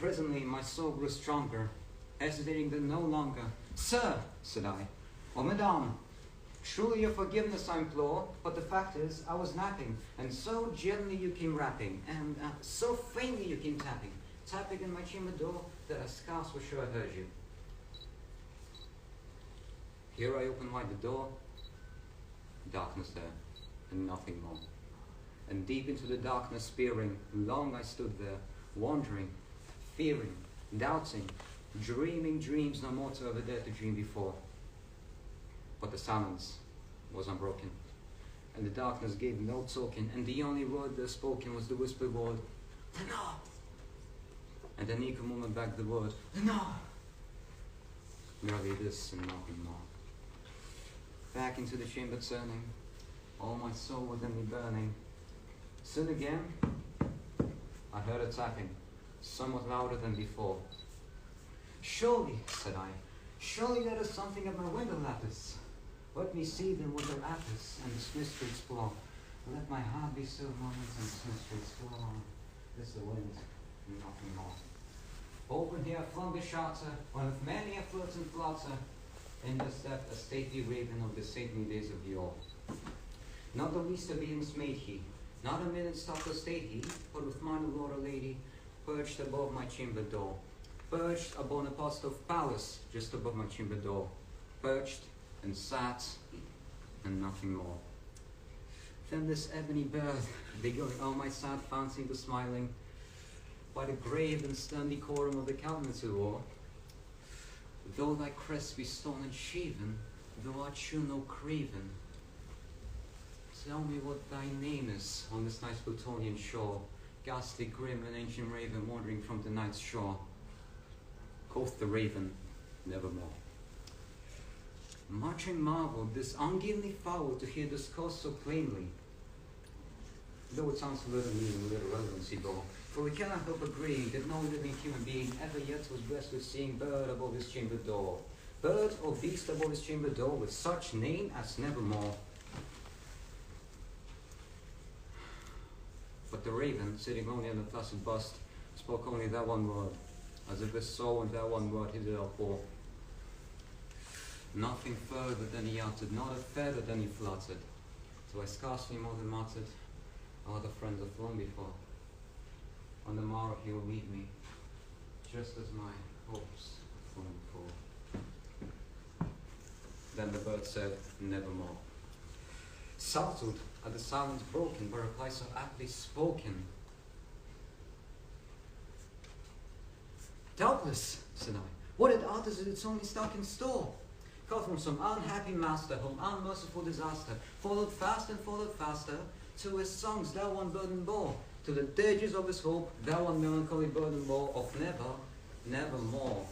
Presently my soul grew stronger, hesitating then no longer. Sir, said I, or Madame, truly your forgiveness I implore, but the fact is I was napping, and so gently you came rapping, and so faintly you came tapping in my chamber door that I scarce was sure I heard you. Here I opened wide the door, darkness there, and nothing more. And deep into the darkness peering, long I stood there, wondering, fearing, doubting, dreaming dreams no mortal ever dared to dream before. But the silence was unbroken, and the darkness gave no token, and the only word there spoken was the whispered word, "No!" And an eager moment back the word, "No!" Merely this and nothing more. Back into the chamber turning, all my soul within me burning. Soon again, I heard a tapping, somewhat louder than before. Surely, said I, surely there is something at my window lattice. Let me see then what their app is, and this mystery explore. Let my heart be still moments and this mystery explore. This the wind, and nothing more. Open here flung the shutter, one of many a flirt and flutter, in the step a stately raven of the saintly days of yore. Not the least obedience made he, not a minute stopped or stayed he, but with mine a lord or lady, perched above my chamber door, perched upon a post of palace just above my chamber door, perched and sat, and nothing more. Then this ebony bird, beguiling all my sad fancy into smiling, by the grave and stern decorum of the countenance who wore, though thy crest be stone and shaven, thou art sure no craven, tell me what thy name is on this nice Plutonian shore, ghastly grim and ancient raven wandering from the night's shore. Quoth the raven, nevermore. Much I marveled this ungainly fowl to hear discourse so plainly, though it sounds a little mean and little relevancy though, for we cannot help agreeing that no living human being ever yet was blessed with seeing bird above his chamber door, bird or beast above his chamber door with such name as nevermore. But the raven, sitting only on the placid bust, spoke only that one word, as if his soul and that one word hid it all for. Nothing further than he uttered, not a feather than he fluttered, so I scarcely more than muttered, our other friends have flown before. On the morrow he will leave me, just as my hopes have flown before. Then the bird said, nevermore. Startled at the silence broken by reply so aptly spoken. Doubtless, said I, what it utters is its only stock in store, caught from some unhappy master whom unmerciful disaster followed fast and followed faster, to his songs thou one burden bore, to the dirges of his hope thou one melancholy burden bore of never, nevermore.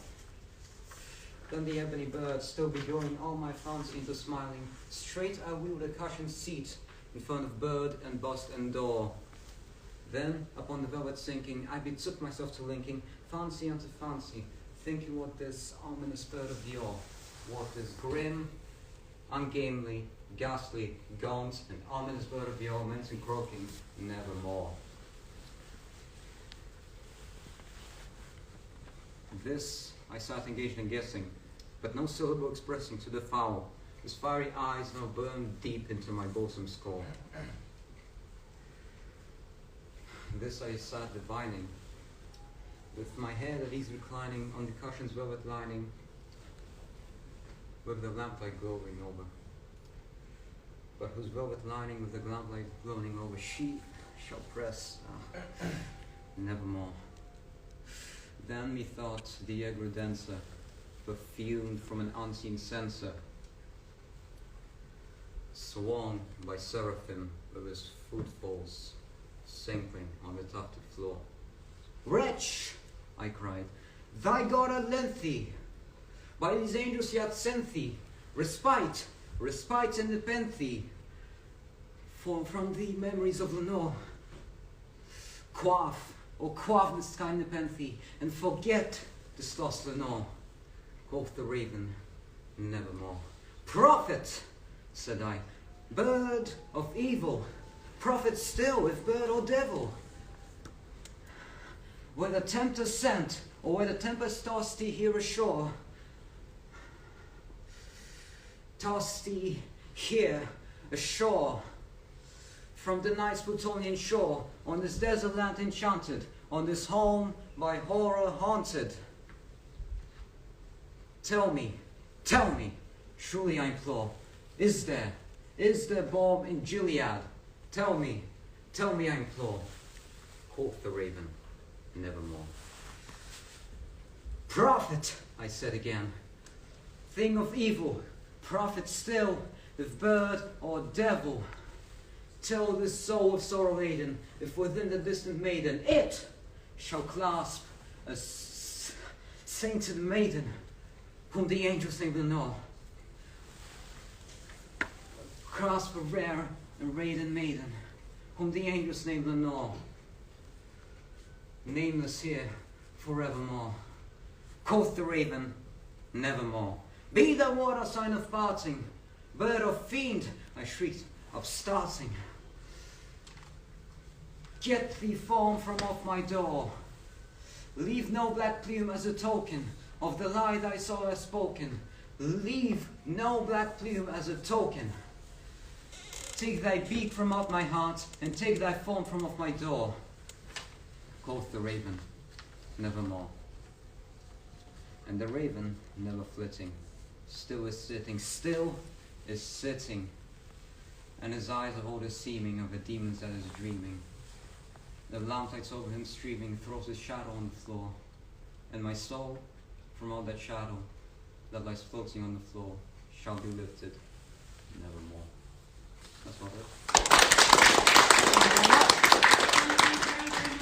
Then the ebony bird, still beguiling all my fancy into smiling, straight I wheeled a cushioned seat in front of bird and bust and door. Then, upon the velvet sinking, I betook myself to linking fancy unto fancy, thinking what this ominous bird of yore, what this grim, ungainly, ghastly, gaunt, and ominous bird of yore meant in croaking nevermore. This I sat engaged in guessing, but no syllable expressing to the fowl, whose fiery eyes now burned deep into my bosom skull. This I sat divining, with my head at ease reclining on the cushion's velvet lining, with the lamplight glowing over. But whose velvet lining with the lamplight glowing over she shall press nevermore. Then methought the air grew denser, perfumed from an unseen censer, sworn by seraphim with his footfalls sinking on the tufted floor. Wretch, I cried, thy God hath lent thee, by these angels he hath sent thee, respite, respite and nepenthe, from thee memories of Lenore. Quaff, O quaff this kind nepenthe, and forget this lost Lenore. Quoth the raven, nevermore. Prophet, said I, bird of evil, prophet still, if bird or devil. where the tempest sent, or where the tempest tossed thee here ashore. Tossed thee here ashore, from the night's Plutonian shore, on this desert land enchanted, on this home by horror haunted. Tell me, truly I implore, is there balm in Gilead? Tell me, I implore. Quoth the raven, nevermore. Prophet, I said again, thing of evil, prophet still, if bird or devil, tell this soul of sorrow laden, if within the distant maiden it shall clasp a sainted maiden, whom the angels name Lenore. Clasp a rare and radiant maiden, whom the angels name Lenore. Nameless here forevermore. Quoth the raven, nevermore. Be the water sign of parting, bird or fiend, I shrieked, upstarting. Get thee form from off my door. Leave no black plume as a token of the lie thy soul has spoken. Leave no black plume as a token. Take thy beak from off my heart, and take thy form from off my door. Quoth the raven, nevermore. And the raven, never flitting, still is sitting, and his eyes have all the seeming of a demon that is dreaming. The lamplights over him streaming throws his shadow on the floor, and my soul, from all that shadow that lies floating on the floor, shall be lifted nevermore. That's all it is.